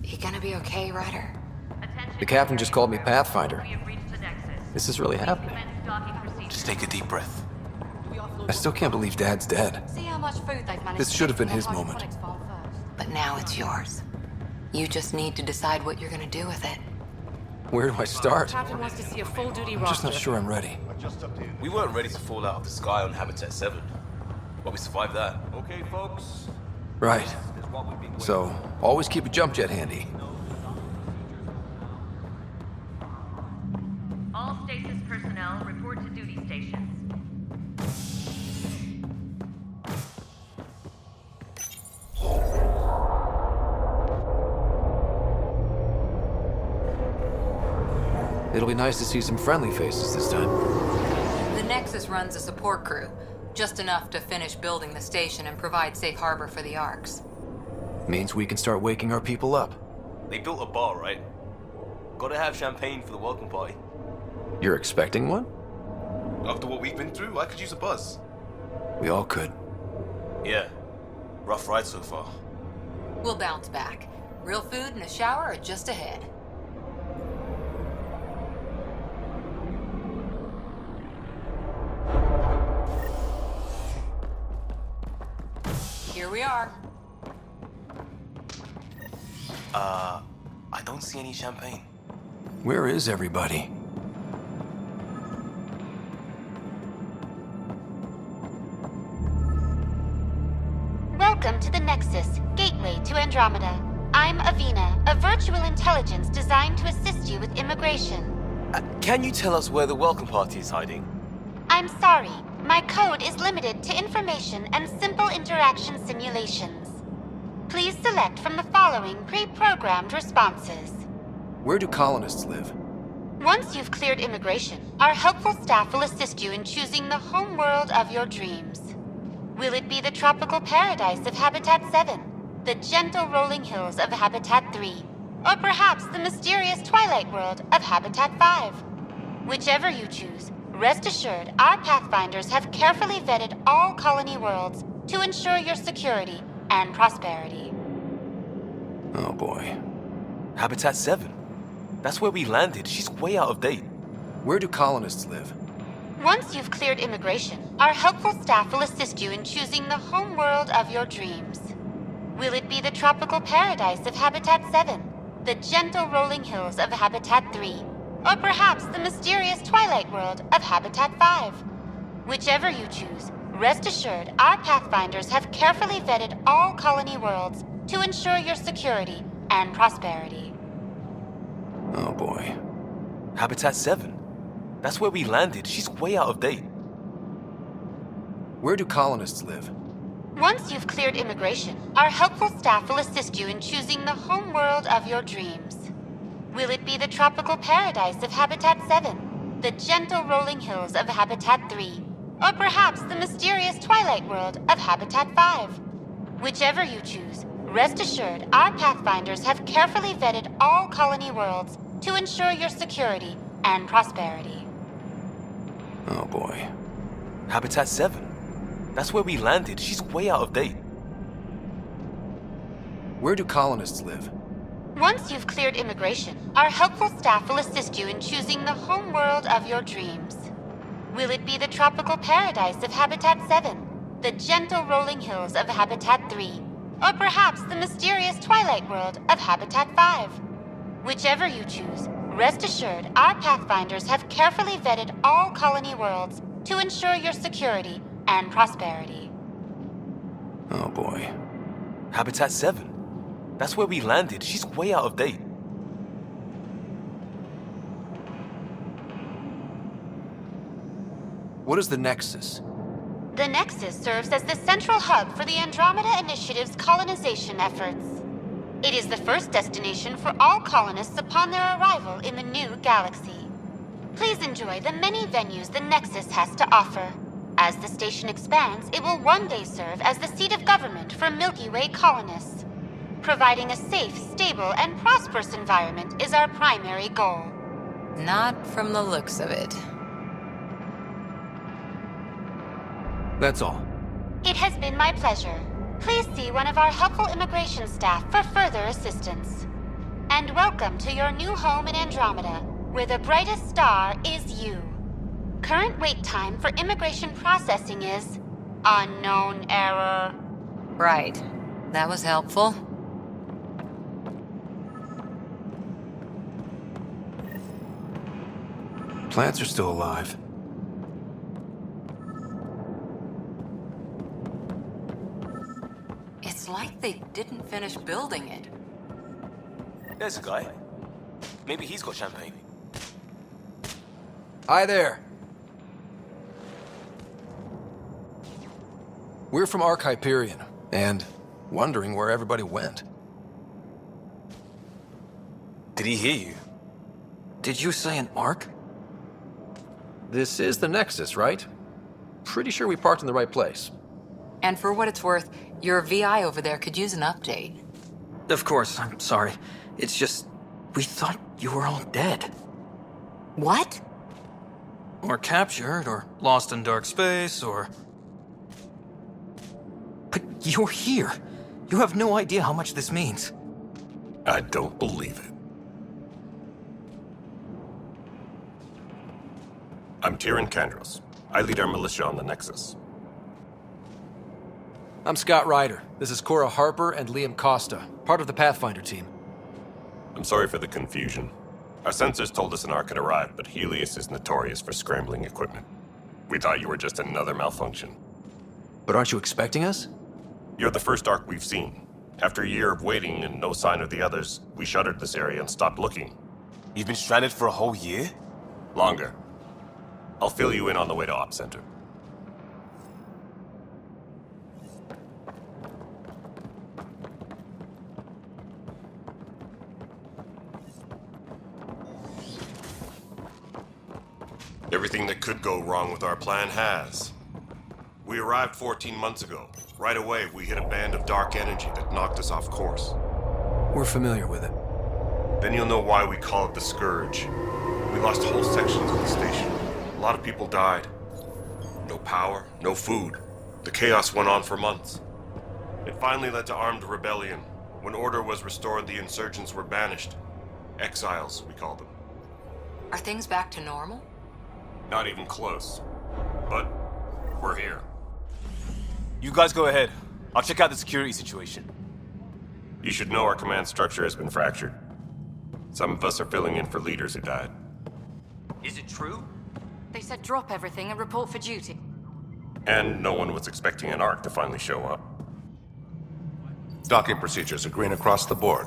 You gonna be okay, Ryder? The captain just called me Pathfinder. This is really happening. Just take a deep breath. I still can't believe Dad's dead. See how much food they've managed. This should have been his moment. But now it's yours. You just need to decide what you're gonna do with it. Where do I start? Captain wants to see a full duty roster. I'm just not sure I'm ready. We weren't ready to fall out of the sky on Habitat 7, but we survived that. Okay, folks. Right. This is what we've been waiting So, always keep a jump jet handy. All stasis personnel report to duty stations. It'll be nice to see some friendly faces this time. The Nexus runs a support crew, just enough to finish building the station and provide safe harbor for the Arks. Means we can start waking our people up. They built a bar, right? Gotta have champagne for the welcome party. You're expecting one? After what we've been through, I could use a buzz. We all could. Yeah. Rough ride so far. We'll bounce back. Real food and a shower are just ahead. Here we are. I don't see any champagne. Where is everybody? Welcome to the Nexus, gateway to Andromeda. I'm Avina, a virtual intelligence designed to assist you with immigration. Can you tell us where the welcome party is hiding? I'm sorry, my code is limited to information and simple interaction simulations. Please select from the following pre-programmed responses. Where do colonists live? Once you've cleared immigration, our helpful staff will assist you in choosing the home world of your dreams. Will it be the tropical paradise of Habitat 7, the gentle rolling hills of Habitat 3, or perhaps the mysterious twilight world of Habitat 5? Whichever you choose, rest assured our Pathfinders have carefully vetted all colony worlds to ensure your security and prosperity. Oh boy. Habitat 7. That's where we landed. She's way out of date. Where do colonists live? Once you've cleared immigration, our helpful staff will assist you in choosing the home world of your dreams. Will it be the tropical paradise of Habitat 7, the gentle rolling hills of Habitat 3, or perhaps the mysterious twilight world of Habitat 5? Whichever you choose, rest assured our Pathfinders have carefully vetted all colony worlds to ensure your security and prosperity. Oh boy. Habitat 7. That's where we landed. She's way out of date. Where do colonists live? Once you've cleared immigration, our helpful staff will assist you in choosing the home world of your dreams. Will it be the tropical paradise of Habitat 7, the gentle rolling hills of Habitat 3, or perhaps the mysterious twilight world of Habitat 5? Whichever you choose, rest assured our Pathfinders have carefully vetted all colony worlds to ensure your security and prosperity. Oh boy. Habitat 7. That's where we landed. She's way out of date. Where do colonists live? Once you've cleared immigration, our helpful staff will assist you in choosing the home world of your dreams. Will it be the tropical paradise of Habitat 7, the gentle rolling hills of Habitat 3, or perhaps the mysterious twilight world of Habitat 5? Whichever you choose, rest assured our Pathfinders have carefully vetted all colony worlds to ensure your security and prosperity. Oh boy. Habitat 7. That's where we landed. She's way out of date. What is the Nexus? The Nexus serves as the central hub for the Andromeda Initiative's colonization efforts. It is the first destination for all colonists upon their arrival in the new galaxy. Please enjoy the many venues the Nexus has to offer. As the station expands, it will one day serve as the seat of government for Milky Way colonists. Providing a safe, stable, and prosperous environment is our primary goal. Not from the looks of it. That's all. It has been my pleasure. Please see one of our helpful immigration staff for further assistance. and welcome to your new home in Andromeda, where the brightest star is you. Current wait time for immigration processing is unknown error. Right. That was helpful. Plants are still alive. It's like they didn't finish building it. There's a guy. Maybe he's got champagne. Hi there. We're from Ark Hyperion, and wondering where everybody went. Did he hear you? Did you say an Ark? This is the Nexus, right? Pretty sure we parked in the right place. And for what it's worth, your VI over there could use an update. Of course, I'm sorry. It's just, we thought you were all dead. What? Or captured, or lost in dark space, or... But you're here. You have no idea how much this means. I don't believe it. I'm Tyrion Kandros. I lead our militia on the Nexus. I'm Scott Ryder. This is Cora Harper and Liam Costa, part of the Pathfinder team. I'm sorry for the confusion. Our sensors told us an Ark had arrived, but Helios is notorious for scrambling equipment. We thought you were just another malfunction. But aren't you expecting us? You're the first Ark we've seen. After a year of waiting and no sign of the others, we shuttered this area and stopped looking. You've been stranded for a whole year? Longer. I'll fill you in on the way to Op Center. Everything that could go wrong with our plan has. We arrived 14 months ago. Right away, we hit a band of dark energy that knocked us off course. We're familiar with it. Then you'll know why we call it the Scourge. We lost whole sections of the station. A lot of people died. No power, no food. The chaos went on for months. It finally led to armed rebellion. When order was restored, the insurgents were banished. Exiles, we call them. Are things back to normal? Not even close. But we're here. You guys go ahead. I'll check out the security situation. You should know our command structure has been fractured. Some of us are filling in for leaders who died. Is it true? They said drop everything and report for duty. And no one was expecting an Ark to finally show up. Docking procedures are green across the board.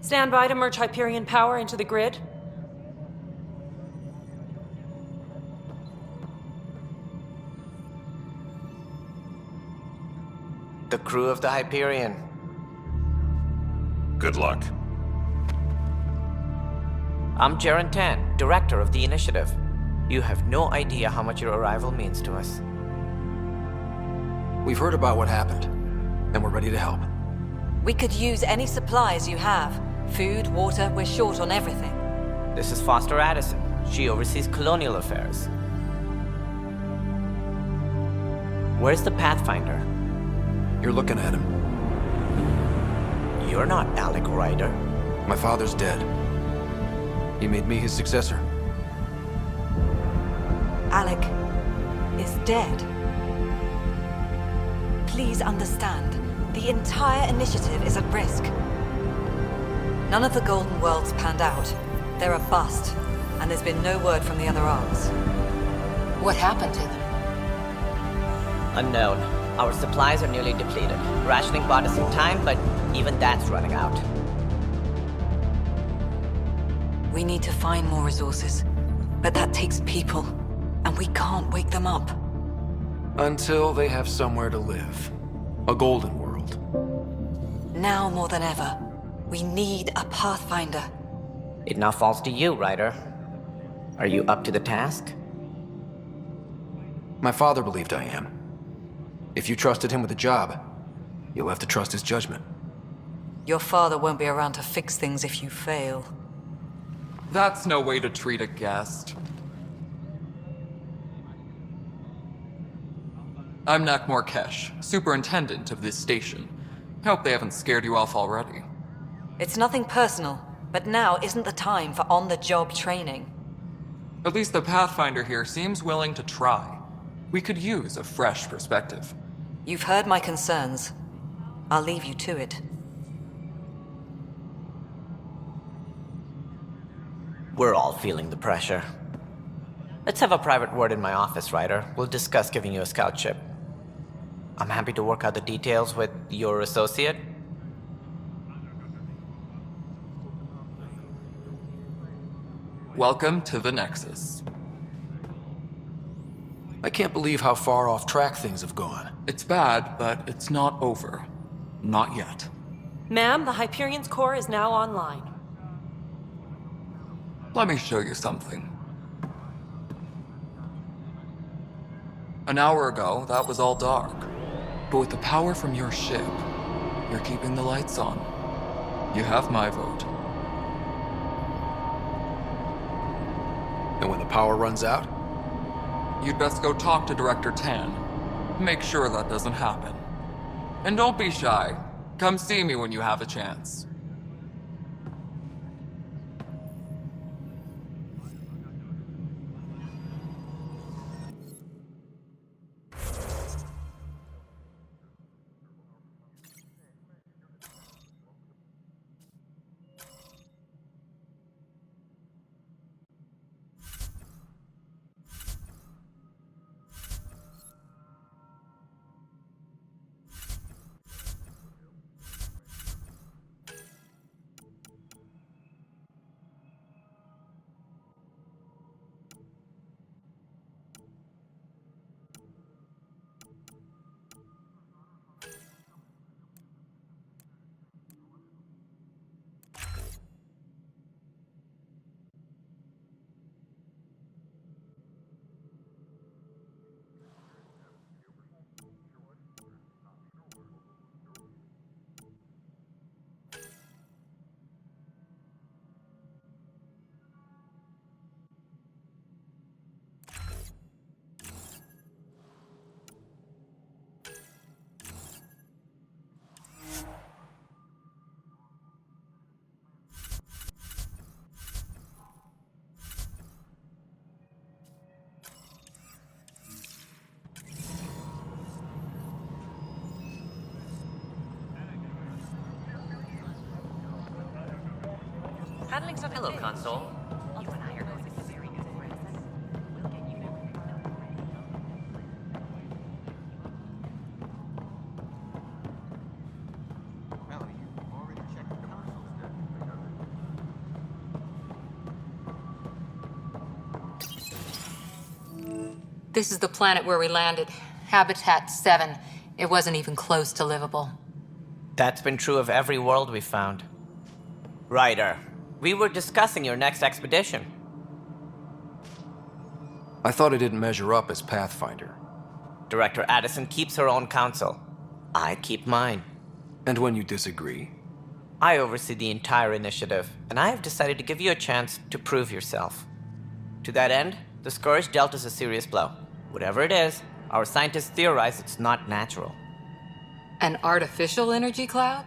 Stand by to merge Hyperion power into the grid. The crew of the Hyperion. Good luck. I'm Jaren Tan, director of the initiative. You have no idea how much your arrival means to us. We've heard about what happened, and we're ready to help. We could use any supplies you have. Food, water, we're short on everything. This is Foster Addison. She oversees colonial affairs. Where's the Pathfinder? You're looking at him. You're not Alec Ryder. My father's dead. He made me his successor. Alec is dead. Please understand, the entire initiative is at risk. None of the Golden Worlds panned out. They're a bust, and there's been no word from the other arms. What happened to them? Unknown. Our supplies are nearly depleted. Rationing bought us some time, but even that's running out. We need to find more resources, but that takes people, and we can't wake them up. Until they have somewhere to live. A golden world. Now more than ever, we need a Pathfinder. It now falls to you, Ryder. Are you up to the task? My father believed I am. If you trusted him with a job, you'll have to trust his judgment. Your father won't be around to fix things if you fail. That's no way to treat a guest. I'm Nak Morkesh, superintendent of this station. Hope they haven't scared you off already. It's nothing personal, but now isn't the time for on-the-job training. At least the Pathfinder here seems willing to try. We could use a fresh perspective. You've heard my concerns. I'll leave you to it. We're all feeling the pressure. Let's have a private word in my office, Ryder. We'll discuss giving you a scout ship. I'm happy to work out the details with your associate. Welcome to the Nexus. I can't believe how far off track things have gone. It's bad, but it's not over. Not yet. Ma'am, the Hyperion's core is now online. Let me show you something. An hour ago, that was all dark. But with the power from your ship, you're keeping the lights on. You have my vote. And when the power runs out? You'd best go talk to Director Tan. Make sure that doesn't happen. And don't be shy. Come see me when you have a chance. Hello, console. This is the planet where we landed. Habitat 7. It wasn't even close to livable. That's been true of every world we found. Ryder, we were discussing your next expedition. I thought it didn't measure up as Pathfinder. Director Addison keeps her own counsel. I keep mine. And when you disagree? I oversee the entire initiative, and I have decided to give you a chance to prove yourself. To that end, the Scourge dealt us a serious blow. Whatever it is, our scientists theorize it's not natural. An artificial energy cloud?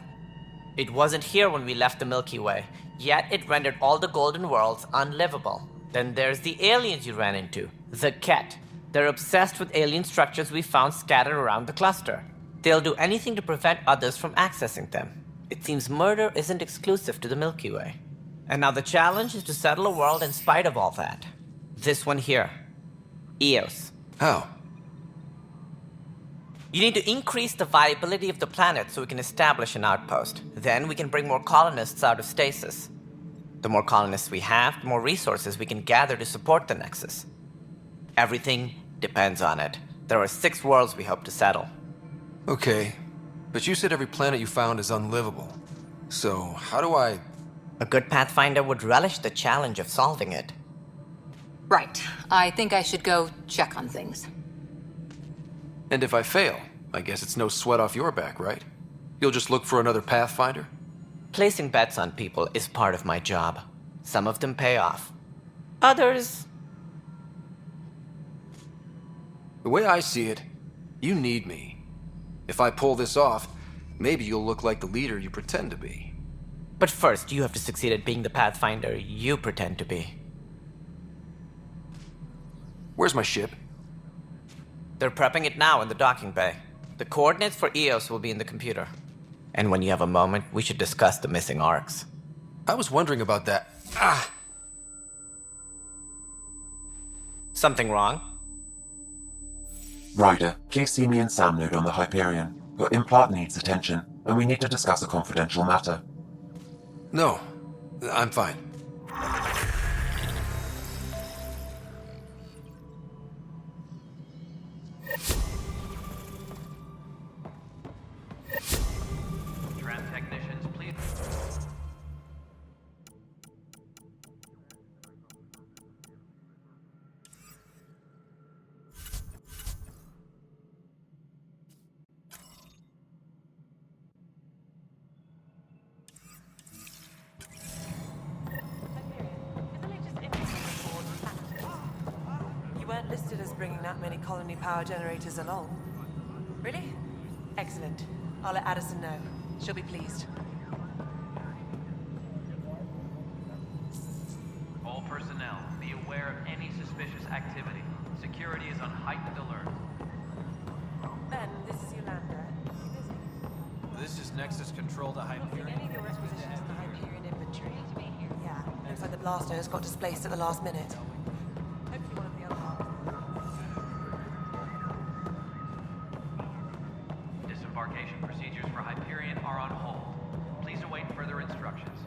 It wasn't here when we left the Milky Way, yet it rendered all the golden worlds unlivable. Then there's the aliens you ran into, the Ket. They're obsessed with alien structures we found scattered around the cluster. They'll do anything to prevent others from accessing them. It seems murder isn't exclusive to the Milky Way. And now the challenge is to settle a world in spite of all that. This one here. Eos. How? You need to increase the viability of the planet so we can establish an outpost. Then we can bring more colonists out of stasis. The more colonists we have, the more resources we can gather to support the Nexus. Everything depends on it. There are 6 worlds we hope to settle. Okay, but you said every planet you found is unlivable. So, how do I... A good Pathfinder would relish the challenge of solving it. Right. I think I should go check on things. And if I fail, I guess it's no sweat off your back, right? You'll just look for another Pathfinder? Placing bets on people is part of my job. Some of them pay off. Others... The way I see it, you need me. If I pull this off, maybe you'll look like the leader you pretend to be. But first, you have to succeed at being the Pathfinder you pretend to be. Where's my ship? They're prepping it now in the docking bay. The coordinates for EOS will be in the computer. And when you have a moment, we should discuss the missing arcs. I was wondering about that. Something wrong? Ryder, please see me and Sam node on the Hyperion. Your implant needs attention, and we need to discuss a confidential matter. No, I'm fine. Tram technicians, please. You weren't listed as bringing that many colony power generators along. Really? Excellent. I'll let Addison know. She'll be pleased. All personnel, be aware of any suspicious activity. Security is on heightened alert. Ben, this is Yolanda. You busy? This is Nexus Control to Hyperion. Any of your requisitions in the Hyperion inventory? Yeah. Looks like the blasters got displaced at the last minute. Hopefully one of the other parts. Disembarkation procedures for Hyperion are on hold. Please await further instructions.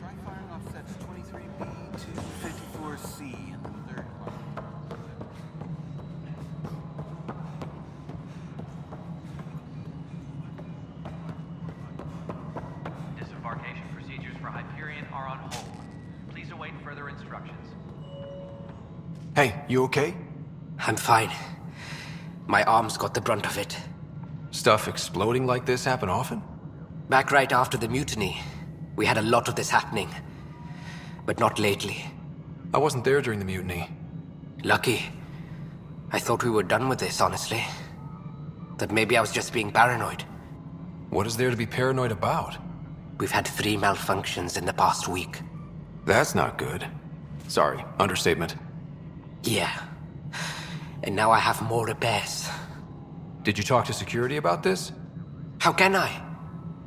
Try firing off sets 23B to 54C in the third one. Disembarkation procedures for Hyperion are on hold. Please await further instructions. Hey, you okay? I'm fine. My arms got the brunt of it. Stuff exploding like this happen often? Back right after the mutiny, we had a lot of this happening. But not lately. I wasn't there during the mutiny. Lucky. I thought we were done with this, honestly. That maybe I was just being paranoid. What is there to be paranoid about? We've had 3 malfunctions in the past week. That's not good. Sorry, understatement. Yeah. And now I have more repairs. Did you talk to security about this? How can I?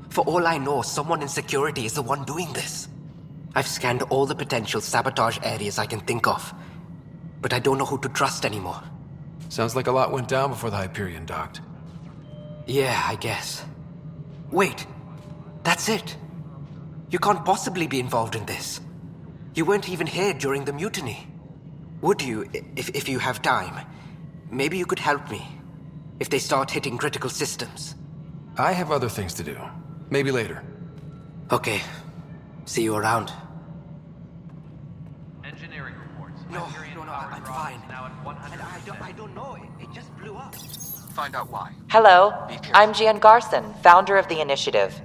For all I know, someone in security is the one doing this. I've scanned all the potential sabotage areas I can think of. But I don't know who to trust anymore. Sounds like a lot went down before the Hyperion docked. Yeah, I guess. Wait. That's it. You can't possibly be involved in this. You weren't even here during the mutiny. Would you, if you have time? Maybe you could help me. If they start hitting critical systems. I have other things to do. Maybe later. Okay. See you around. Engineering reports. No, Hyperion power I'm draw fine. is now at 100%. I don't know. It just blew up. Find out why. Hello, I'm Jan Garson, founder of the Initiative.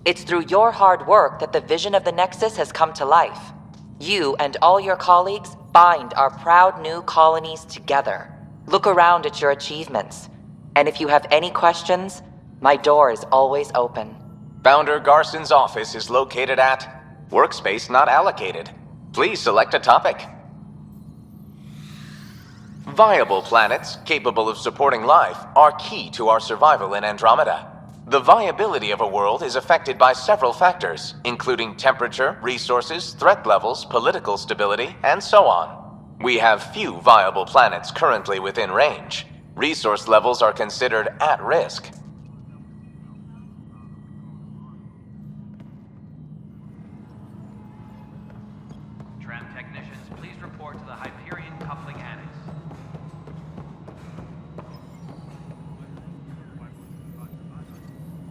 It's through your hard work that the vision of the Nexus has come to life. You and all your colleagues bind our proud new colonies together. Look around at your achievements. And if you have any questions, my door is always open. Founder Garson's office is located at Workspace Not Allocated. Please select a topic. Viable planets capable of supporting life are key to our survival in Andromeda. The viability of a world is affected by several factors, including temperature, resources, threat levels, political stability, and so on. We have few viable planets currently within range. Resource levels are considered at risk. Tram technicians, please report to the Hyperion coupling annex.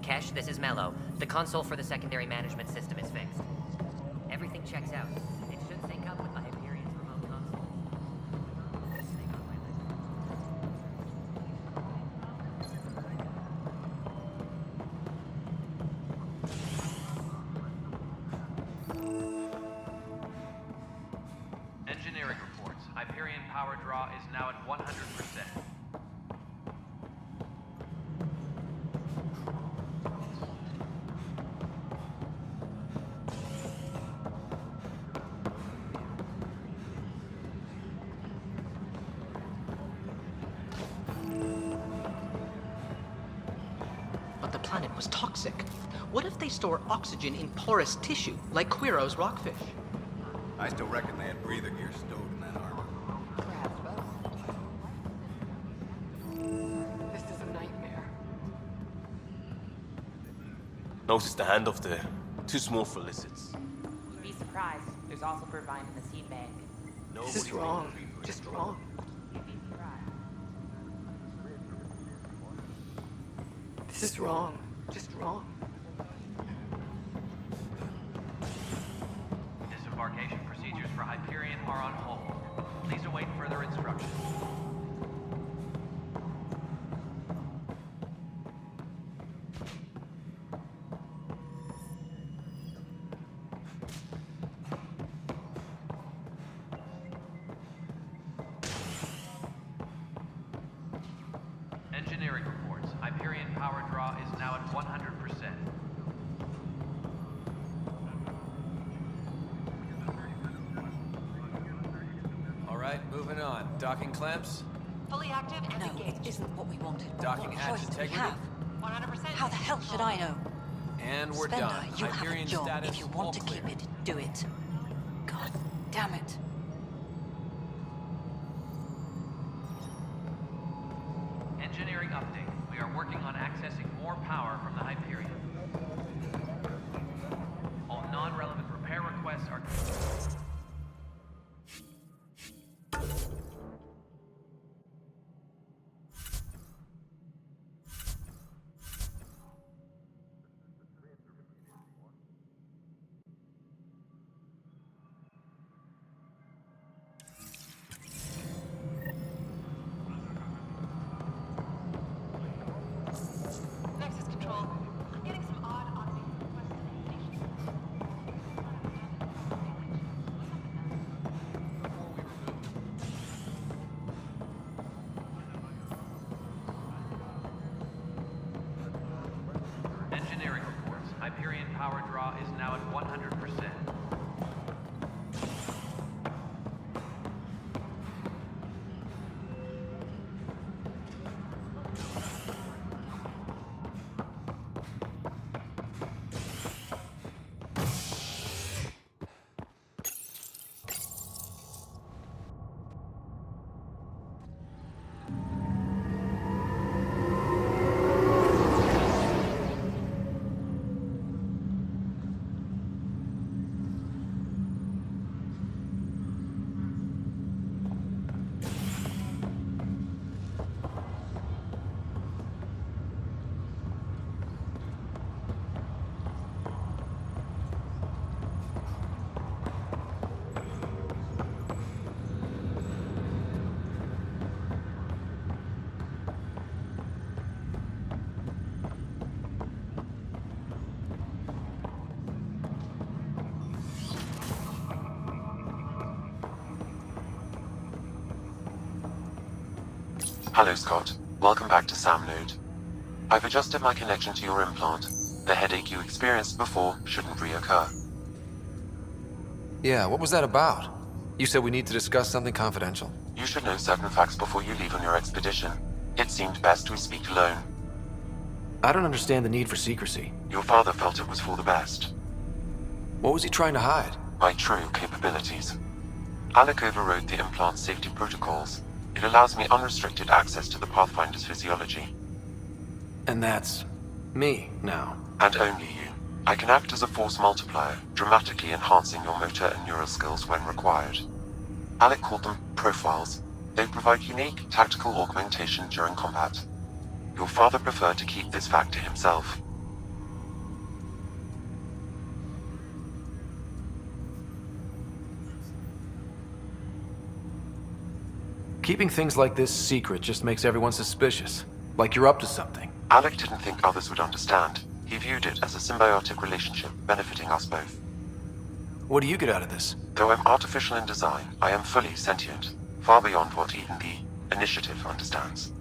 Kesh, this is Mello. The console for the secondary management system is fixed. Everything checks out. It should sync up with the Hyperion's remote console. power draw is now at 100%. But the planet was toxic. What if they store oxygen in porous tissue, like Quiro's rockfish? I still reckon they had breather gear stowed in that armor. This is a nightmare. Notice the handoff there. Too small for lizards. You'd be surprised. There's also purvine in the seed bag. This is wrong. Just wrong. This is wrong. Just wrong. Disembarkation procedures for Hyperion are on hold. Please await further instructions. Engineering reports. Hyperion power draw is now at 100%. All right, moving on. Docking clamps? Fully active and engaged. It isn't what we wanted. Docking What hatch choice do we integrity? have? 100%. How the hell should I know? And we're Spender, done. you have a Hyperion job. status, If you all want to clear. keep it, do it. God damn it. Engineering update. We are working on accessing more power from the Hyperion. All non-relevant repair requests are... Nexus Control. I'm getting some odd automated requests to the station. Engineering reports. Hyperion power draw is now at 100%. Hello, Scott. Welcome back to SAM node. I've adjusted my connection to your implant. The headache you experienced before shouldn't reoccur. Yeah, what was that about? You said we need to discuss something confidential. You should know certain facts before you leave on your expedition. It seemed best we speak alone. I don't understand the need for secrecy. Your father felt it was for the best. What was he trying to hide? My true capabilities. Alec overrode the implant's safety protocols. It allows me unrestricted access to the Pathfinder's physiology. And that's me now. And only you. I can act as a force multiplier, dramatically enhancing your motor and neural skills when required. Alec called them profiles. They provide unique tactical augmentation during combat. Your father preferred to keep this fact to himself. Keeping things like this secret just makes everyone suspicious. Like you're up to something. Alec didn't think others would understand. He viewed it as a symbiotic relationship benefiting us both. What do you get out of this? Though I'm artificial in design, I am fully sentient. far beyond what even the Initiative understands.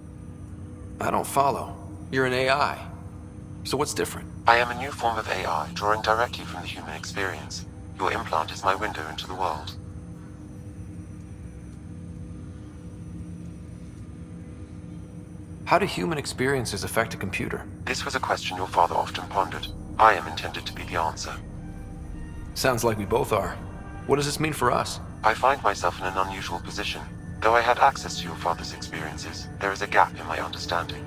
I don't follow. You're an AI. So what's different? I am a new form of AI, drawing directly from the human experience. Your implant is my window into the world. How do human experiences affect a computer? This was a question your father often pondered. I am intended to be the answer. Sounds like we both are. What does this mean for us? I find myself in an unusual position. Though I had access to your father's experiences, there is a gap in my understanding.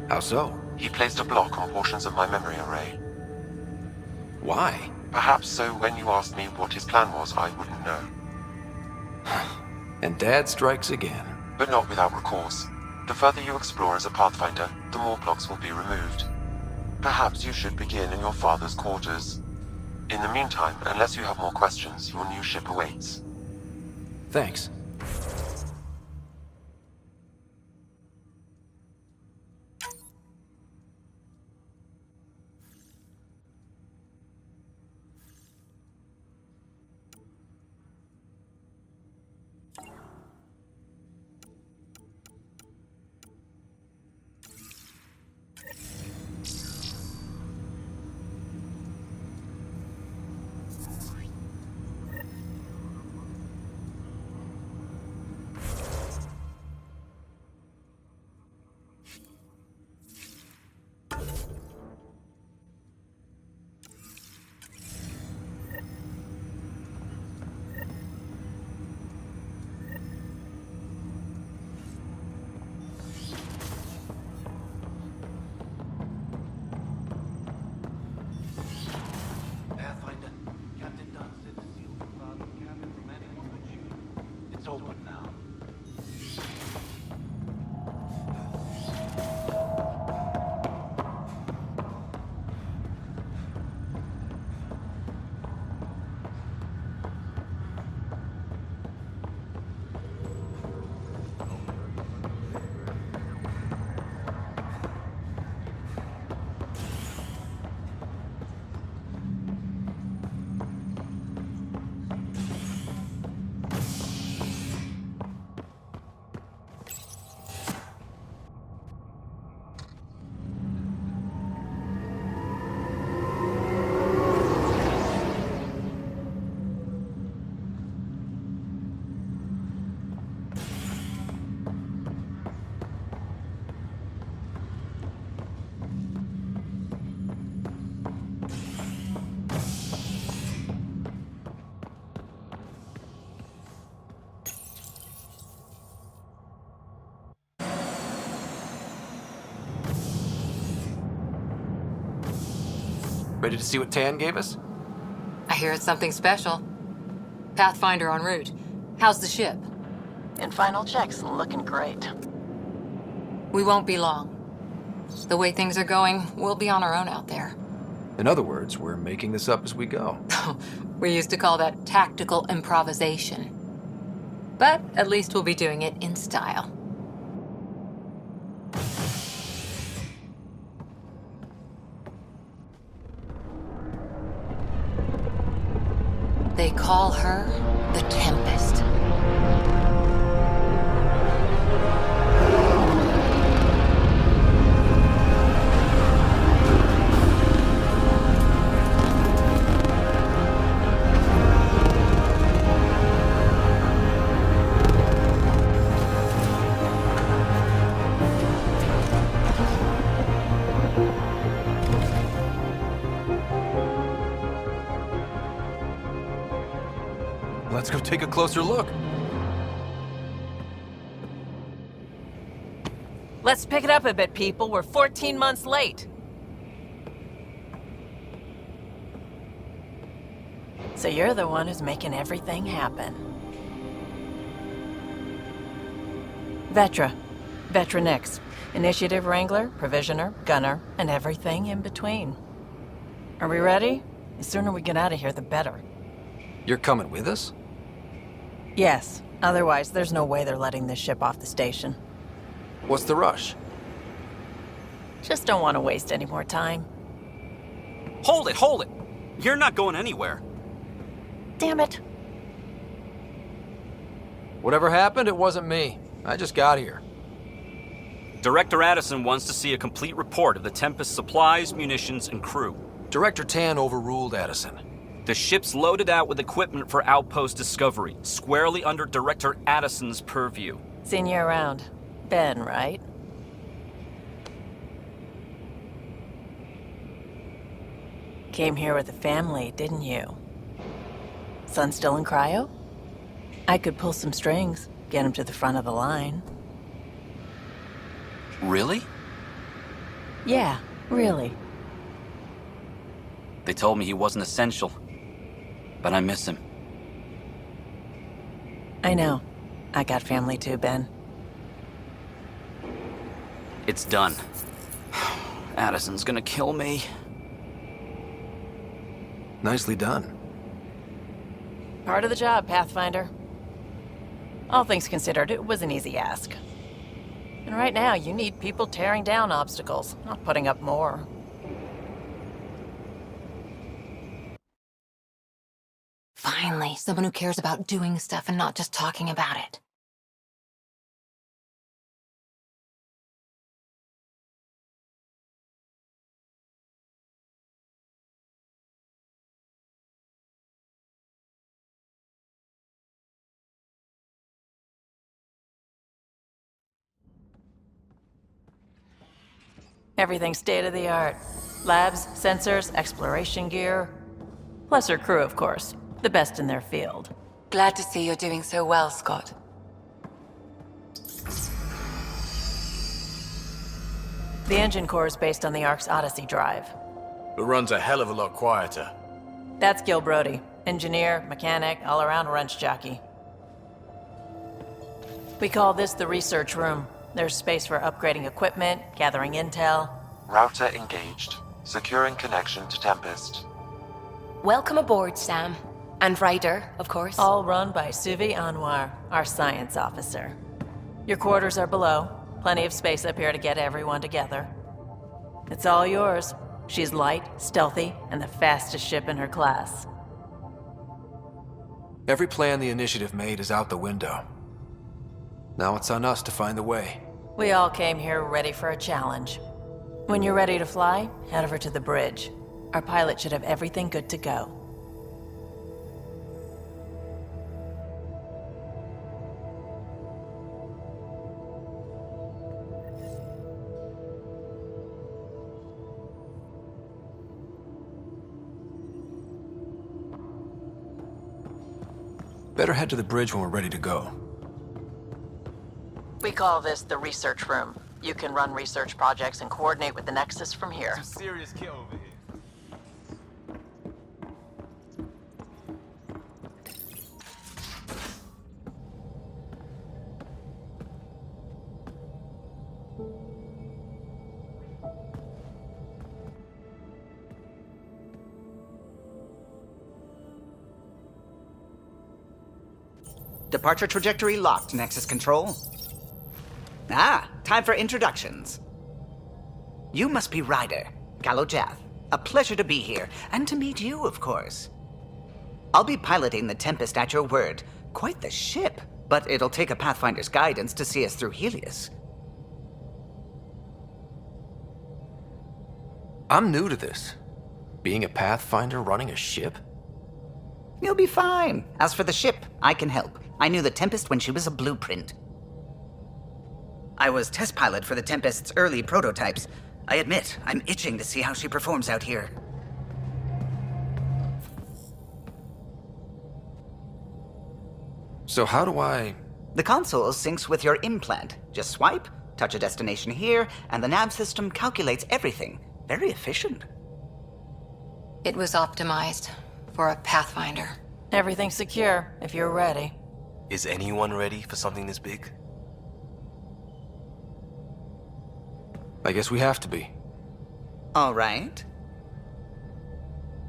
How so? He placed a block on portions of my memory array. Why? Perhaps so when you asked me what his plan was, I wouldn't know. And Dad strikes again. But not without recourse. The further you explore as a Pathfinder, the more blocks will be removed. Perhaps you should begin in your father's quarters. In the meantime, unless you have more questions, your new ship awaits. Thanks. Pathfinder, Captain Dunn said the seal from the cabin from any but you. It's open now. Ready to see what Tan gave us? I hear it's something special. Pathfinder en route. How's the ship? In final checks, looking great. We won't be long. The way things are going, we'll be on our own out there. In other words, we're making this up as we go. We used to call that tactical improvisation. But at least we'll be doing it in style. They call her the Tempest. Let's go take a closer look. Let's pick it up a bit, people. We're 14 months late. So you're the one who's making everything happen. Vetra. Vetra Nix. Initiative Wrangler, Provisioner, Gunner, and everything in between. Are we ready? The sooner we get out of here, the better. You're coming with us? Yes. Otherwise, there's no way they're letting this ship off the station. What's the rush? Just don't want to waste any more time. Hold it, hold it! You're not going anywhere. Damn it. Whatever happened, it wasn't me. I just got here. Director Addison wants to see a complete report of the Tempest's supplies, munitions, and crew. Director Tan overruled Addison. The ship's loaded out with equipment for outpost discovery, squarely under Director Addison's purview. Seen you around. Ben, right? Came here with a family, didn't you? Son still in cryo? I could pull some strings, get him to the front of the line. Really? Yeah, really. They told me he wasn't essential, but I miss him. I know. I got family too, Ben. It's done. Addison's gonna kill me. Nicely done. Part of the job, Pathfinder. All things considered, it was an easy ask. And right now, you need people tearing down obstacles, not putting up more. Finally, someone who cares about doing stuff and not just talking about it. Everything's state-of-the-art. Labs, sensors, exploration gear. Plus her crew, of course. The best in their field. Glad to see you're doing so well, Scott. The engine core is based on the Ark's Odyssey drive. It runs a hell of a lot quieter. That's Gil Brody. Engineer, mechanic, all-around wrench jockey. We call this the research room. There's space for upgrading equipment, gathering intel. Router engaged. Securing connection to Tempest. Welcome aboard, Sam. And Ryder, of course. All run by Suvi Anwar, our science officer. Your quarters are below. Plenty of space up here to get everyone together. It's all yours. She's light, stealthy, and the fastest ship in her class. Every plan the Initiative made is out the window. Now it's on us to find the way. We all came here ready for a challenge. When you're ready to fly, head over to the bridge. Our pilot should have everything good to go. Better head to the bridge when we're ready to go. We call this the research room. You can run research projects and coordinate with the Nexus from here. Some serious kit over here. Departure trajectory locked, Nexus Control. Ah, time for introductions. You must be Ryder, Galojath. A pleasure to be here, and to meet you, of course. I'll be piloting the Tempest at your word. Quite the ship, but it'll take a Pathfinder's guidance to see us through Helios. I'm new to this. Being a Pathfinder running a ship? You'll be fine. As for the ship, I can help. I knew the Tempest when she was a blueprint. I was test pilot for the Tempest's early prototypes. I admit, I'm itching to see how she performs out here. So how do I... The console syncs with your implant. Just swipe, touch a destination here, and the nav system calculates everything. Very efficient. It was optimized for a Pathfinder. Everything's secure, if you're ready. Is anyone ready for something this big? I guess we have to be. All right.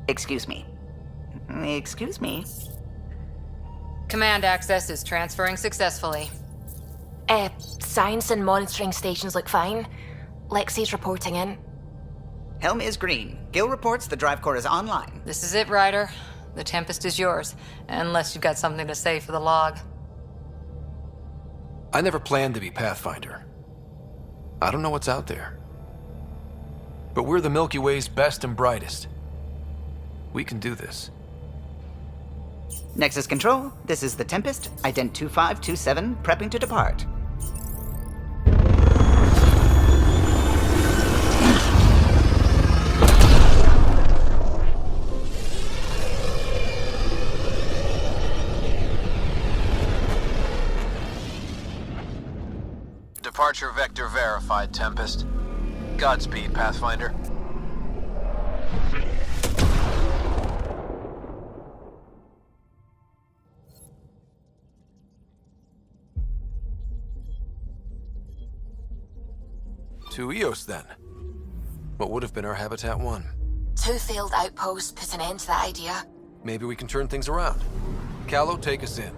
Excuse me. Excuse me. Command access is transferring successfully. Science and monitoring stations look fine. Lexi's reporting in. Helm is green. Gil reports the drive core is online. This is it, Ryder. The Tempest is yours, unless you've got something to say for the log. I never planned to be Pathfinder. I don't know what's out there. But we're the Milky Way's best and brightest. We can do this. Nexus Control, this is the Tempest, Ident 2527, prepping to depart. Departure vector verified, Tempest. Godspeed, Pathfinder. To Eos, then. What would have been our Habitat 1? 2 failed outposts put an end to that idea. Maybe we can turn things around. Callow, take us in.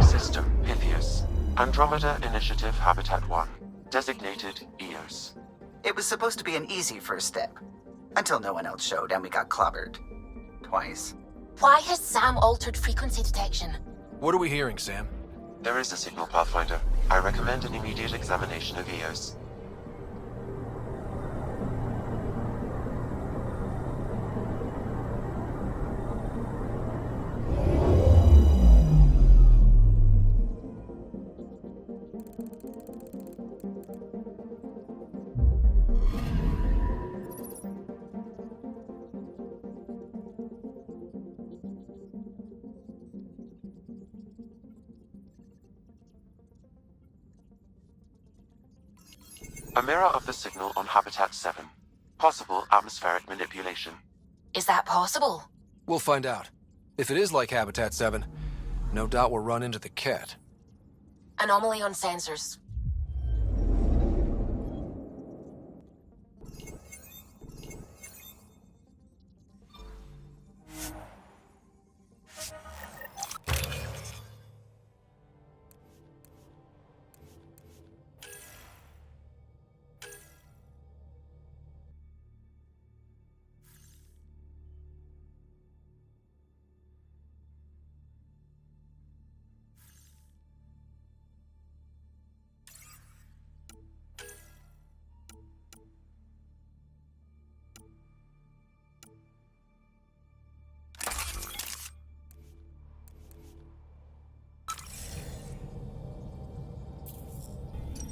System Pythias. Andromeda Initiative Habitat 1. Designated Eos. It was supposed to be an easy first step. Until no one else showed and we got clobbered. Twice. Why has Sam altered frequency detection? What are we hearing, Sam? There is a signal, Pathfinder. I recommend an immediate examination of Eos. A mirror of the signal on Habitat 7. Possible atmospheric manipulation. Is that possible? We'll find out. If it is like Habitat 7, no doubt we'll run into the cat. Anomaly on sensors.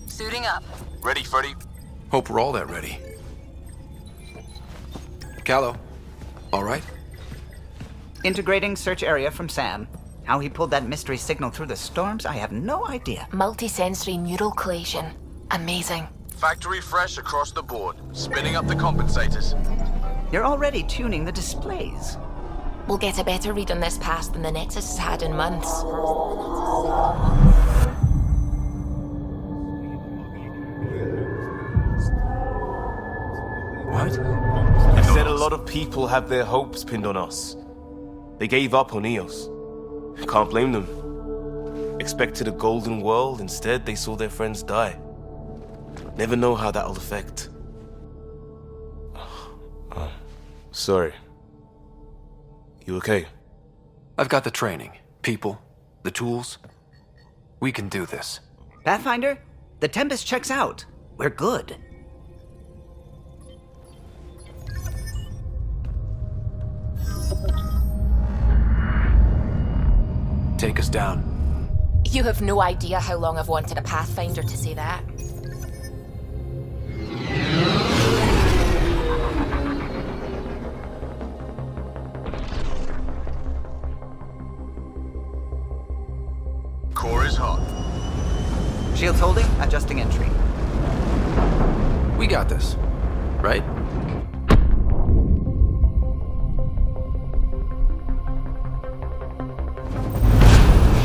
Suiting up. Ready, Freddy? Hope we're all that ready. Callow, all right? Integrating search area from Sam. How he pulled that mystery signal through the storms, I have no idea. Multisensory neural collation. Amazing. Factory fresh across the board. Spinning up the compensators. You're already tuning the displays. We'll get a better read on this pass than the Nexus has had in months. What? I said a lot of people have their hopes pinned on us. They gave up on Eos. Can't blame them. Expected a golden world, instead they saw their friends die. Never know how that'll affect. Sorry. You okay? I've got the training, people, the tools. We can do this. Pathfinder, the Tempest checks out. We're good. Take us down. You have no idea how long I've wanted a Pathfinder to say that. Core is hot. Shields holding, adjusting entry. We got this, right?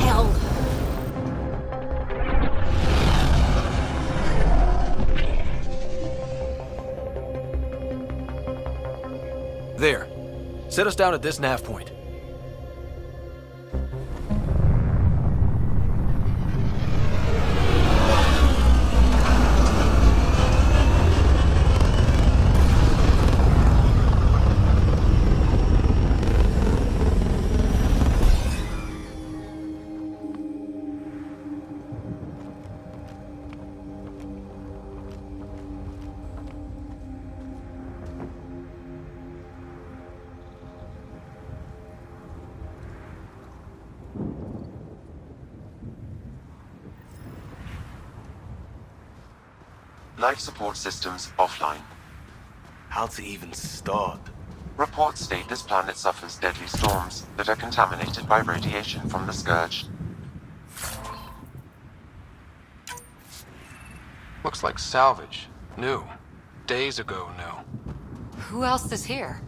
Hell. There. Set us down at this nav point. Life support systems offline. How to even start? Reports state this planet suffers deadly storms that are contaminated by radiation from the Scourge. Looks like salvage. New. Days ago, new. Who else is here?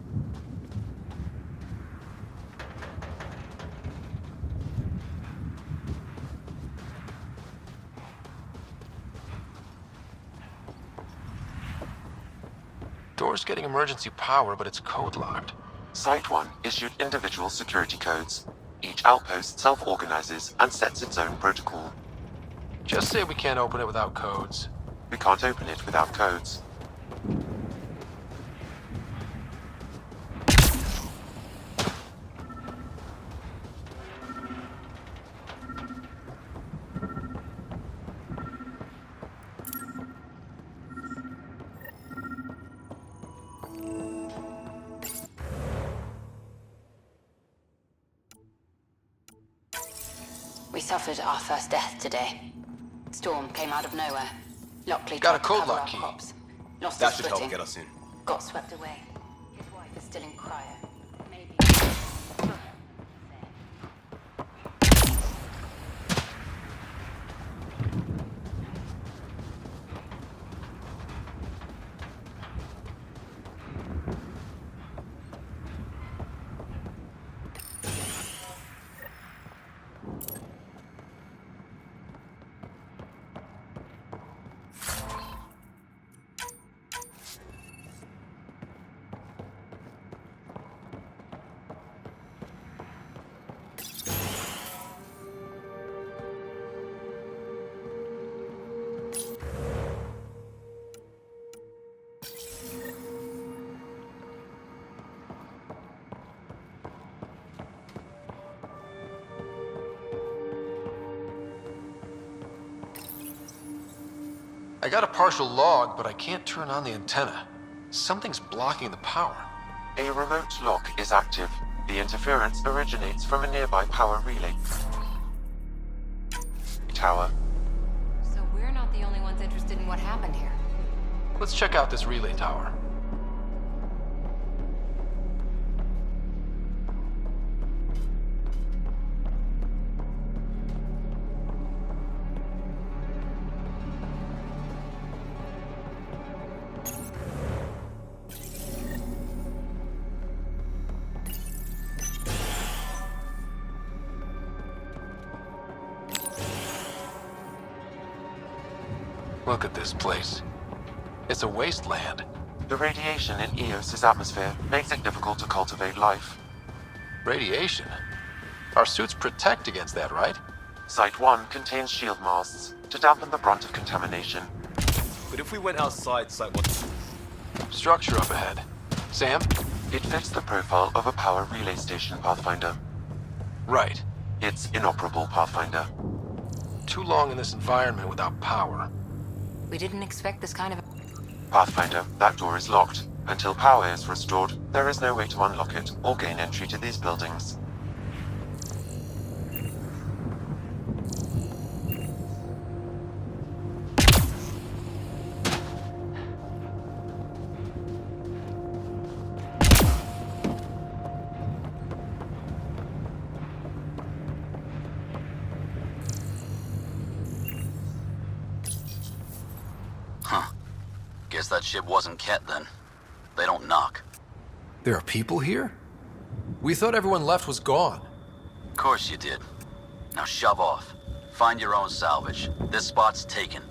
Door's getting emergency power, but it's code locked. Site 1 issued individual security codes. Each outpost self-organizes and sets its own protocol. Just say we can't open it without codes. We can't open it without codes. We suffered our first death today. Storm came out of nowhere. Lockley Got a tried to code cover lock our key. crops. Lost That his should help footing. get us in. Got swept away. His wife is still in cryo. Maybe. I got a partial log, but I can't turn on the antenna. Something's blocking the power. A remote lock is active. The interference originates from a nearby power relay tower. So we're not the only ones interested in what happened here. Let's check out this relay tower. Look at this place. It's a wasteland. The radiation in Eos's atmosphere makes it difficult to cultivate life. Radiation? Our suits protect against that, right? Site 1 contains shield masts to dampen the brunt of contamination. But if we went outside Site 1... Structure up ahead. Sam? It fits the profile of a power relay station, Pathfinder. Right. It's inoperable, Pathfinder. Too long in this environment without power. We didn't expect this kind of... Pathfinder, that door is locked. Until power is restored, there is no way to unlock it or gain entry to these buildings. Guess that ship wasn't Ket then. They don't knock. There are people here? We thought everyone left was gone. Of course you did. Now shove off. Find your own salvage. This spot's taken.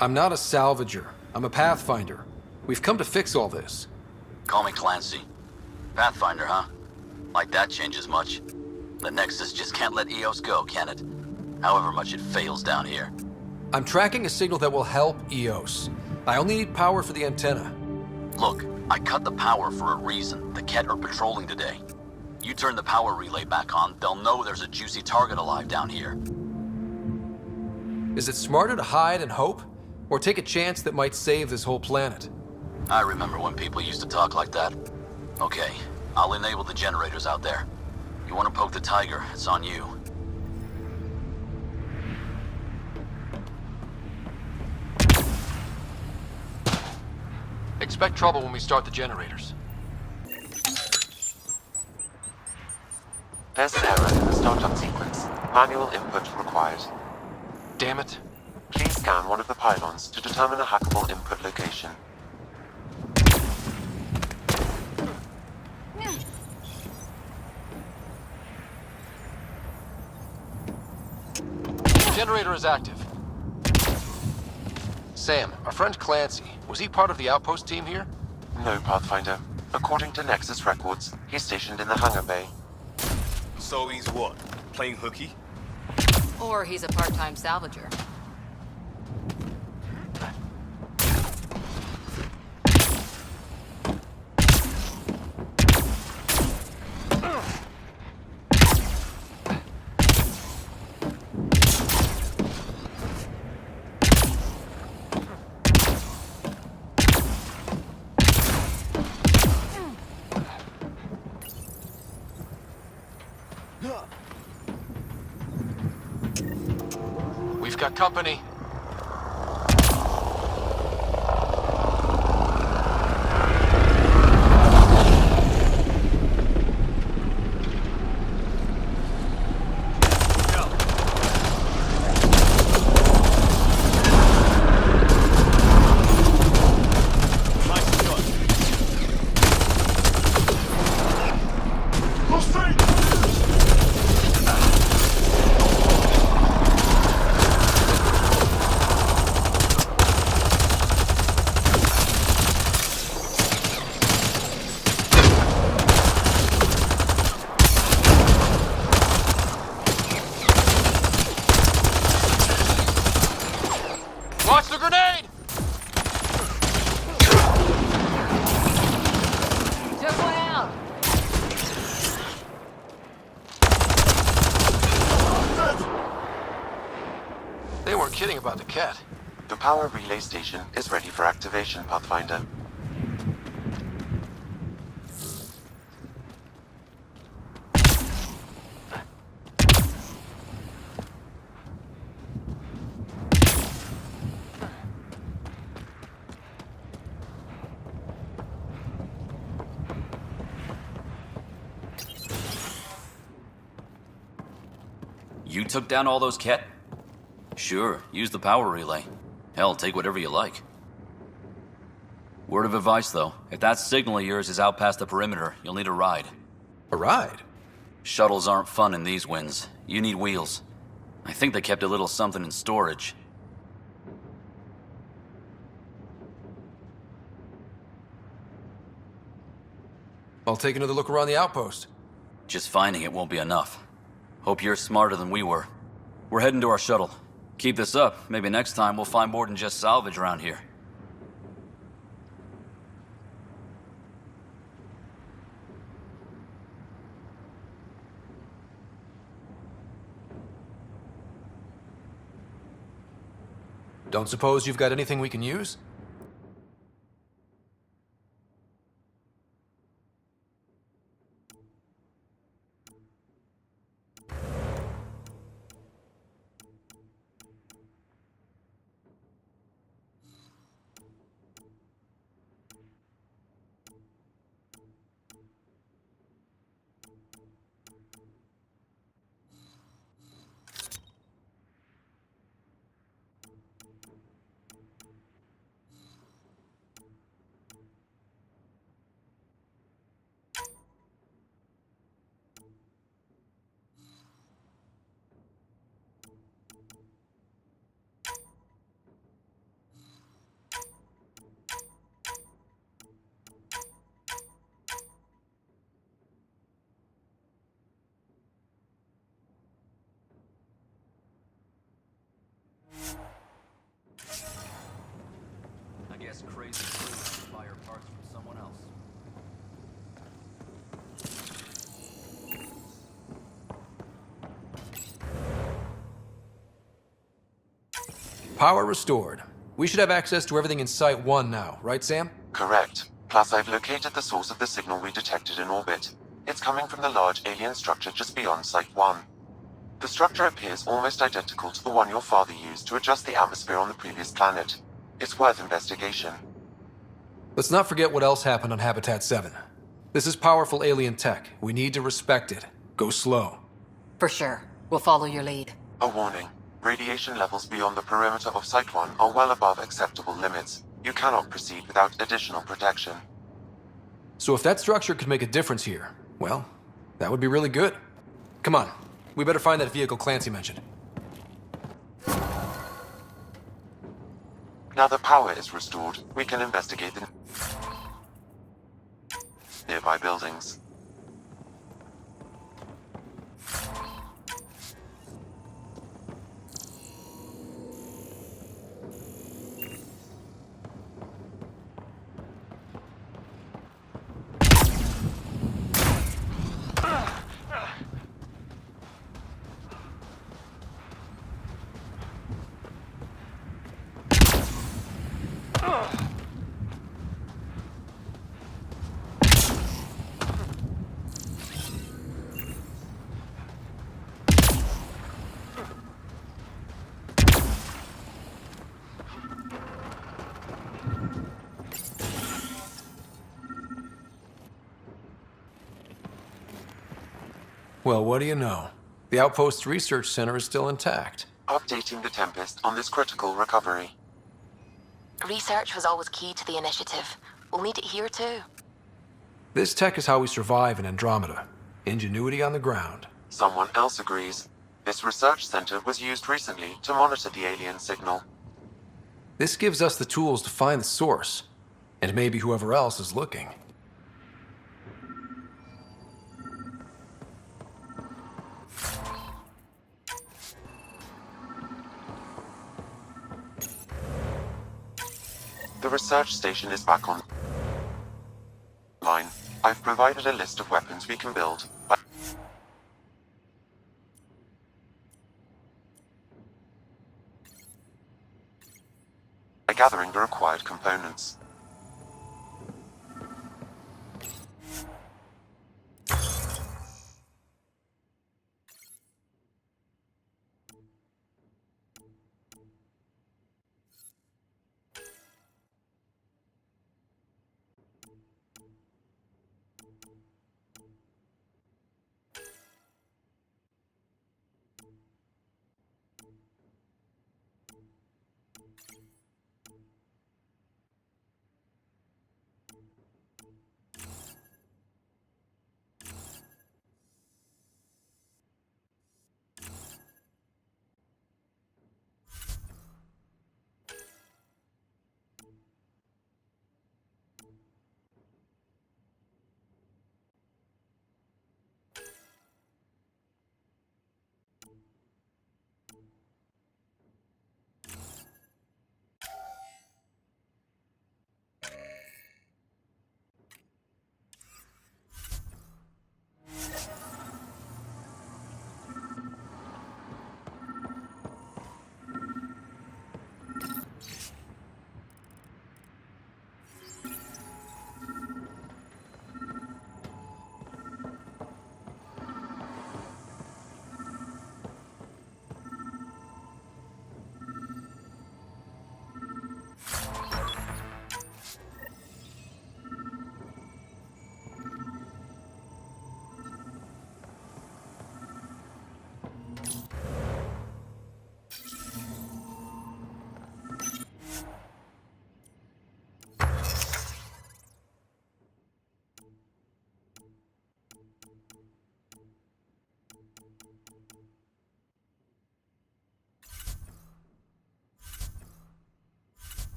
I'm not a salvager. I'm a pathfinder. We've come to fix all this. Call me Clancy. Pathfinder, huh? Like that changes much. The Nexus just can't let Eos go, can it? However much it fails down here. I'm tracking a signal that will help Eos. I only need power for the antenna. Look, I cut the power for a reason. The Ket are patrolling today. You turn the power relay back on, they'll know there's a juicy target alive down here. Is it smarter to hide and hope? Or take a chance that might save this whole planet? I remember when people used to talk like that. Okay, I'll enable the generators out there. You want to poke the tiger, it's on you. Expect trouble when we start the generators. There's an error in the startup sequence. Manual input required. Damn it. Please scan one of the pylons to determine a hackable input location. Generator is active. Sam, our friend Clancy, was he part of the outpost team here? No, Pathfinder. According to Nexus records, he's stationed in the hangar bay. So he's what? Playing hooky? Or he's a part-time salvager. We've got company. Watch the grenade! Took one out. They weren't kidding about the cat. The power relay station is ready for activation, Pathfinder. You took down all those Ket? Sure, use the power relay. Hell, take whatever you like. Word of advice, though. If that signal of yours is out past the perimeter, you'll need a ride. A ride? Shuttles aren't fun in these winds. You need wheels. I think they kept a little something in storage. I'll take another look around the outpost. Just finding it won't be enough. Hope you're smarter than we were. We're heading to our shuttle. Keep this up. Maybe next time we'll find more than just salvage around here. Don't suppose you've got anything we can use? I guess crazy crews fire parts from someone else. Power restored. We should have access to everything in Site 1 now, right, Sam? Correct. Plus, I've located the source of the signal we detected in orbit. It's coming from the large alien structure just beyond Site 1. The structure appears almost identical to the one your father used to adjust the atmosphere on the previous planet. It's worth investigation. Let's not forget what else happened on Habitat 7. This is powerful alien tech. We need to respect it. Go slow. For sure. We'll follow your lead. A warning. Radiation levels beyond the perimeter of Site 1 are well above acceptable limits. You cannot proceed without additional protection. So if that structure could make a difference here, well, that would be really good. Come on. We better find that vehicle Clancy mentioned. Now the power is restored, we can investigate the nearby buildings. Well, what do you know? The Outpost's research center is still intact. Updating the Tempest on this critical recovery. Research was always key to the initiative. We'll need it here too. This tech is how we survive in Andromeda. Ingenuity on the ground. Someone else agrees. This research center was used recently to monitor the alien signal. This gives us the tools to find the source, and maybe whoever else is looking. The research station is back online. I've provided a list of weapons we can build. By gathering the required components.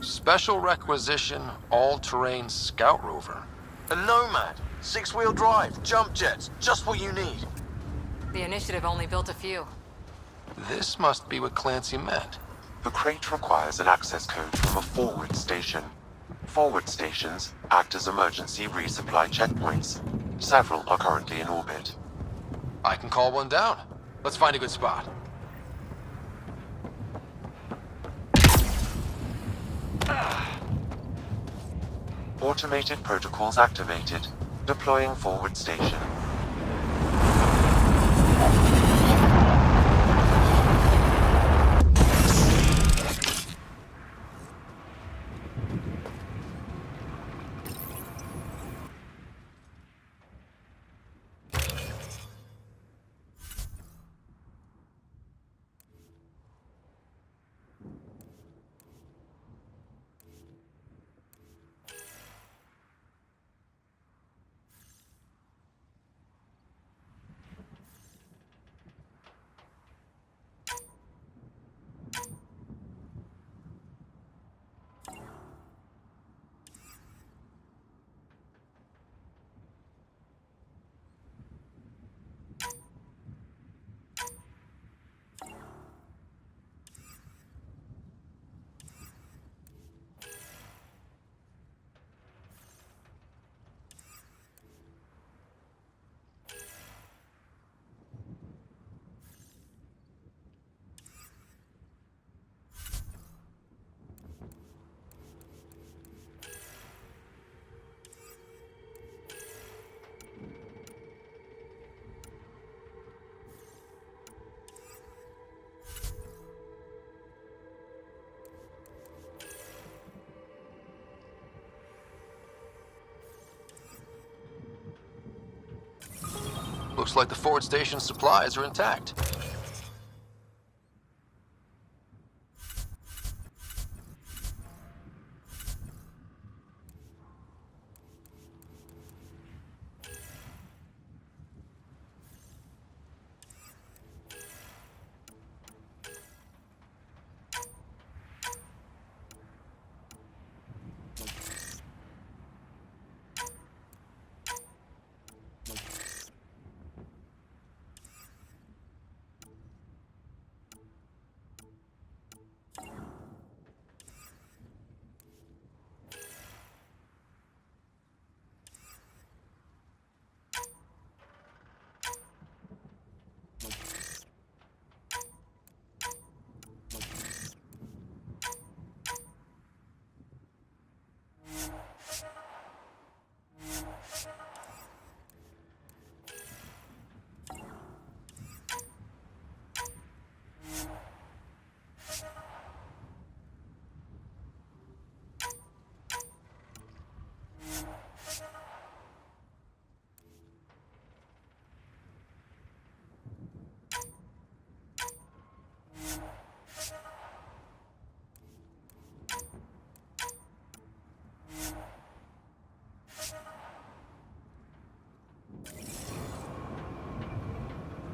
Special requisition, all-terrain scout rover. A Nomad, 6-wheel drive, jump jets, just what you need. The initiative only built a few. This must be what Clancy meant. The crate requires an access code from a forward station. Forward stations act as emergency resupply checkpoints. Several are currently in orbit. I can call one down. Let's find a good spot. Automated protocols activated. Deploying forward station. Looks like the forward station supplies are intact.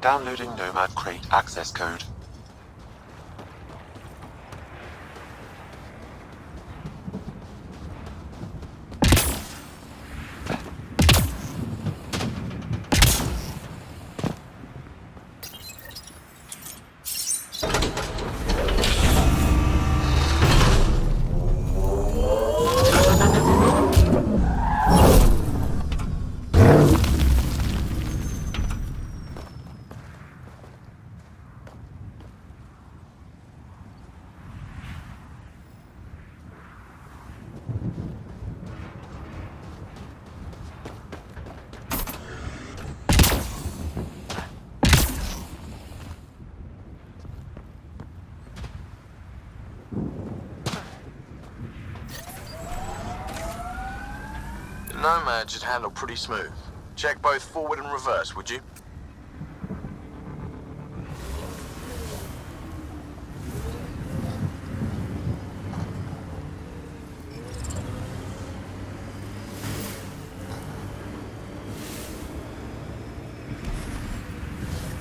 Downloading Nomad crate access code. Nomad should handle pretty smooth. Check both forward and reverse, would you?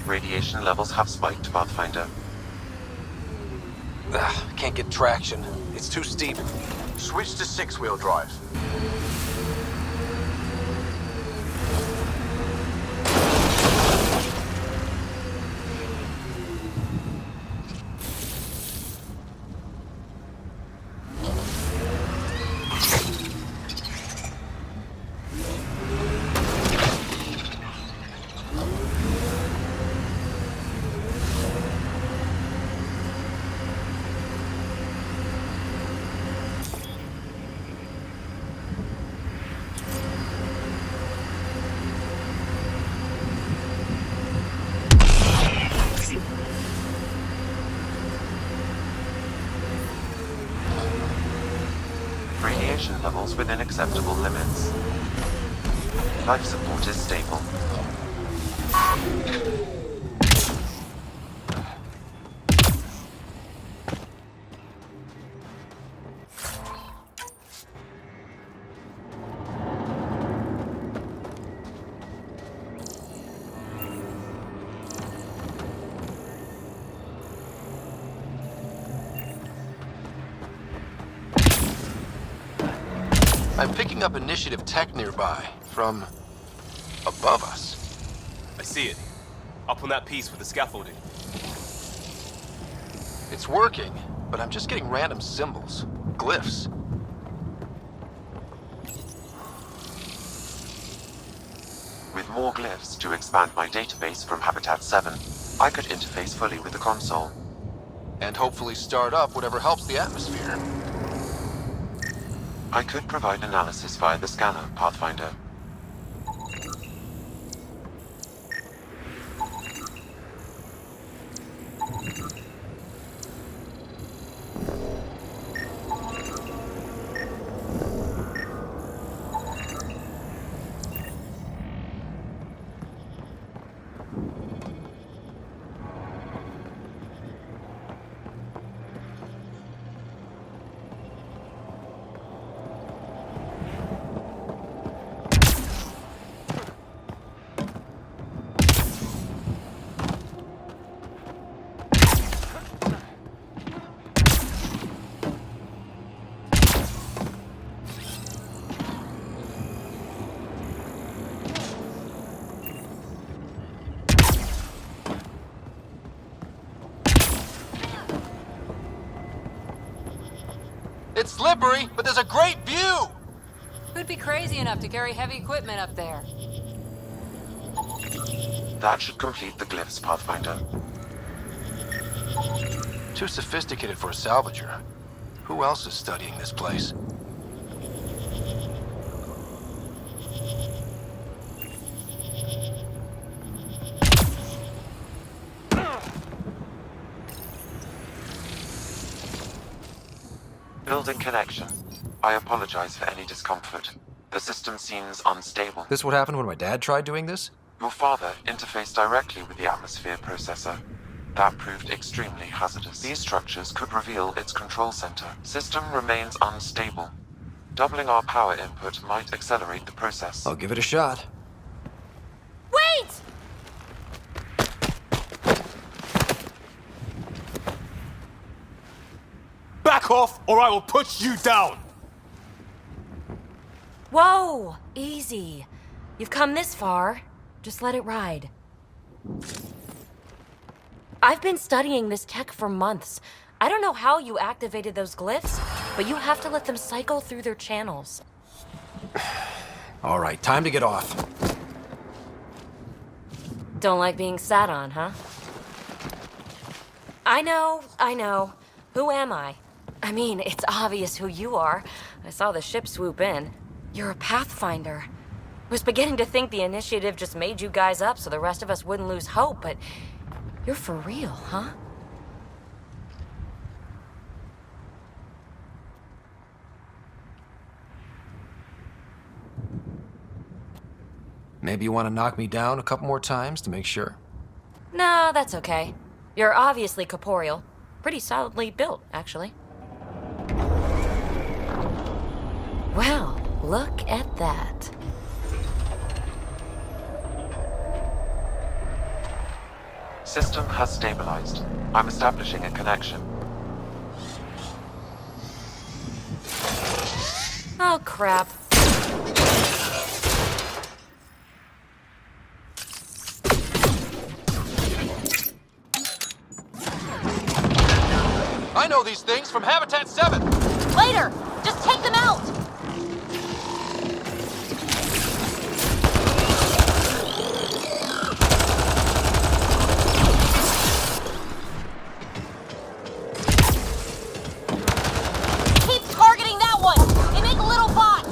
Radiation levels have spiked, Pathfinder. Can't get traction. It's too steep. Switch to six-wheel drive. Radiation levels within acceptable limits. Life support is stable. I'm picking up initiative tech nearby, from above us. I see it. Up on that piece with the scaffolding. It's working, but I'm just getting random symbols, glyphs. With more glyphs to expand my database from Habitat 7, I could interface fully with the console. And hopefully start up whatever helps the atmosphere. I could provide analysis via the scanner, Pathfinder. It's slippery, but there's a great view! Who'd be crazy enough to carry heavy equipment up there? That should complete the glyphs, Pathfinder. Too sophisticated for a salvager. Who else is studying this place? Building connection. I apologize for any discomfort. The system seems unstable. This what happened when my dad tried doing this? Your father interfaced directly with the atmosphere processor. That proved extremely hazardous. These structures could reveal its control center. System remains unstable. Doubling our power input might accelerate the process. I'll give it a shot. Wait! Back off, or I will put you down! Whoa! Easy. You've come this far. Just let it ride. I've been studying this tech for months. I don't know how you activated those glyphs, but you have to let them cycle through their channels. All right, time to get off. Don't like being sat on, huh? I know. Who am I? I mean, it's obvious who you are. I saw the ship swoop in. You're a Pathfinder. Was beginning to think the initiative just made you guys up so the rest of us wouldn't lose hope, but you're for real, huh? Maybe you want to knock me down a couple more times to make sure? No, that's okay. You're obviously corporeal. Pretty solidly built, actually. Well, look at that. System has stabilized. I'm establishing a connection. Oh, crap. I know these things from Habitat 7! Later! Just take them out! Keep targeting that one! They make little bots!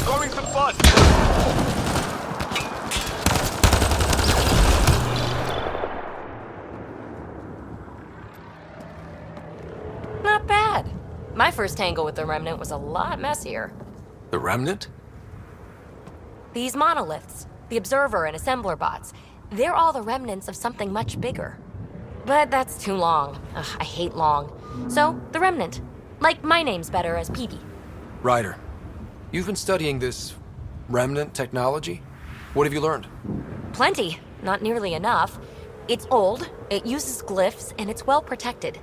Throwing some fun! Not bad. My first tangle with the Remnant was a lot messier. The Remnant? These monoliths, the Observer and Assembler bots, they're all the remnants of something much bigger. But that's too long. Ugh, I hate long. So, the Remnant. Like my name's better as Peavy. Ryder, you've been studying this Remnant technology? What have you learned? Plenty. Not nearly enough. It's old, it uses glyphs, and it's well protected.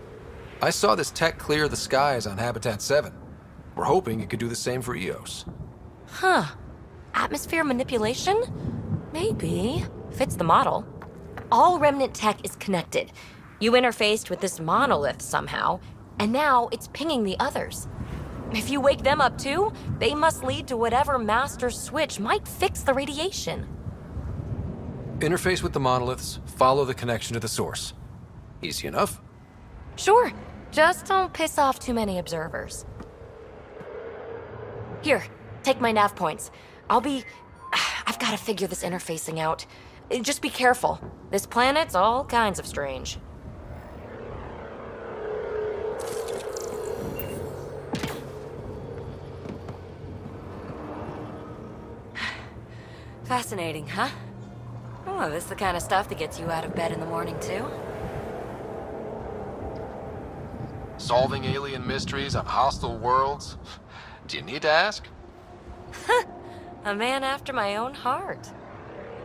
I saw this tech clear the skies on Habitat 7. We're hoping it could do the same for EOS. Huh. Atmosphere manipulation? Maybe. Fits the model. All Remnant tech is connected. You interfaced with this monolith somehow, and now it's pinging the others. If you wake them up too, they must lead to whatever master switch might fix the radiation. Interface with the monoliths, follow the connection to the source. Easy enough. Sure. Just don't piss off too many observers. Here, take my nav points. I've got to figure this interfacing out. Just be careful. This planet's all kinds of strange. Fascinating, huh? Oh, this is the kind of stuff that gets you out of bed in the morning, too. Solving alien mysteries on hostile worlds? Do you need to ask? A man after my own heart.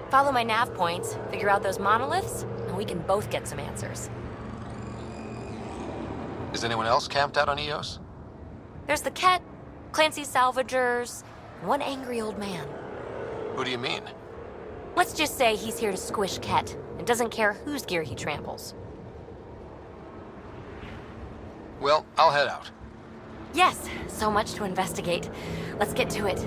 Follow my nav points, figure out those monoliths, and we can both get some answers. Is anyone else camped out on EOS? There's the Ket, Clancy's salvagers, and one angry old man. Who do you mean? Let's just say he's here to squish Ket, and doesn't care whose gear he tramples. Well, I'll head out. Yes, so much to investigate. Let's get to it.